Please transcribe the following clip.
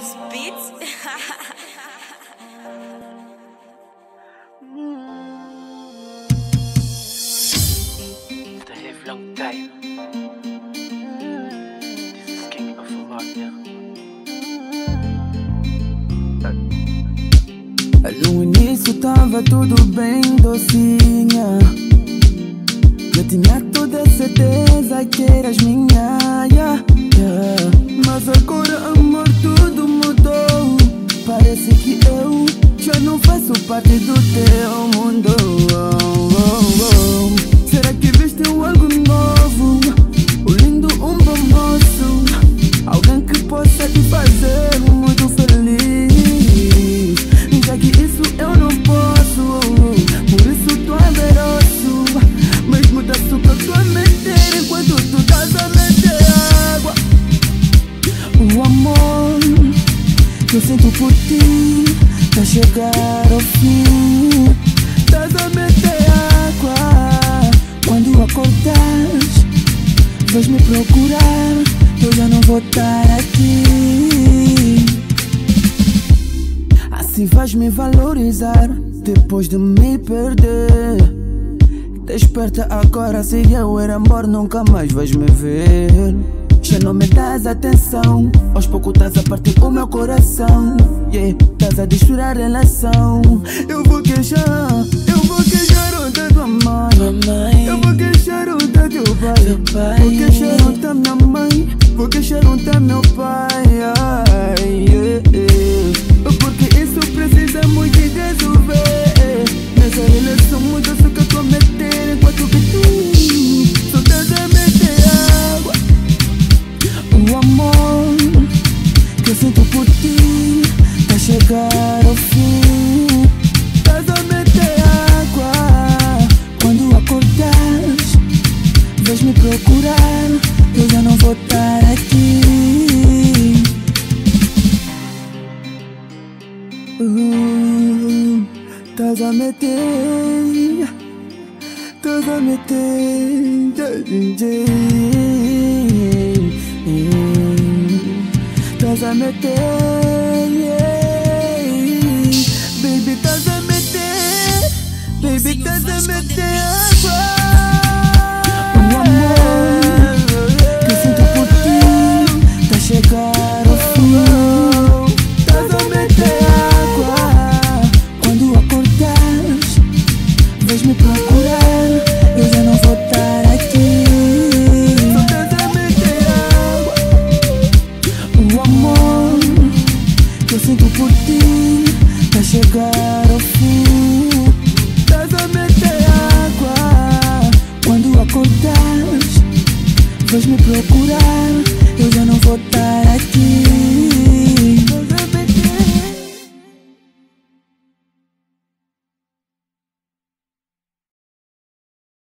Os beats. To live long time. This is King of Wagner. No início tava tudo bem docinha. Eu tinha toda certeza que eras minha, yeah, yeah. Mas agora, amor, tudo mudou. Parece que eu já não faço parte do teu mundo. Será que viste algo novo? O lindo, um bom moço, alguém que possa te fazer muito feliz. Já que isso eu não posso, por isso tu é veroso. Mesmo da açúcar tu a meter enquanto tu estás a meter água. O amor que eu sinto por ti tá a chegar ao fim. Estás a meter água. Quando acordares, vais me procurar. Eu já não vou estar aqui. Assim vais me valorizar depois de me perder. Desperta agora, se eu era amor nunca mais vais me ver. Já não me das atenção, aos poucos estás a partir o meu coração, yeah. Estás a destruir a relação. Eu vou queixar o da tua mãe, eu vou queixar o da teu pai, vou queixar o da minha mãe, vou queixar o da meu pai, yeah. Porque isso precisamos de resolver. Nessa relação muito açúcar tu a meter, enquanto que tu só estás a meter água. O amor que eu sinto por ti tá a chegar ao fim. Estás a meter água. Quando acordares, vais me procurar. Eu já não vou estar aqui. Estás a meter, estás a meter, estás a meter, baby, estás a meter, baby, estás a meter água. O amor que eu sinto por ti tá a chegar ao fim. Estás a meter água. Quando acordares, vais me procurar. Eu já não vou estar aqui. Estás a meter água. O amor que eu sinto por ti tá a chegar ao fim. Estás a meter água. Quando acordares, vais me procurar. Eu já não vou estar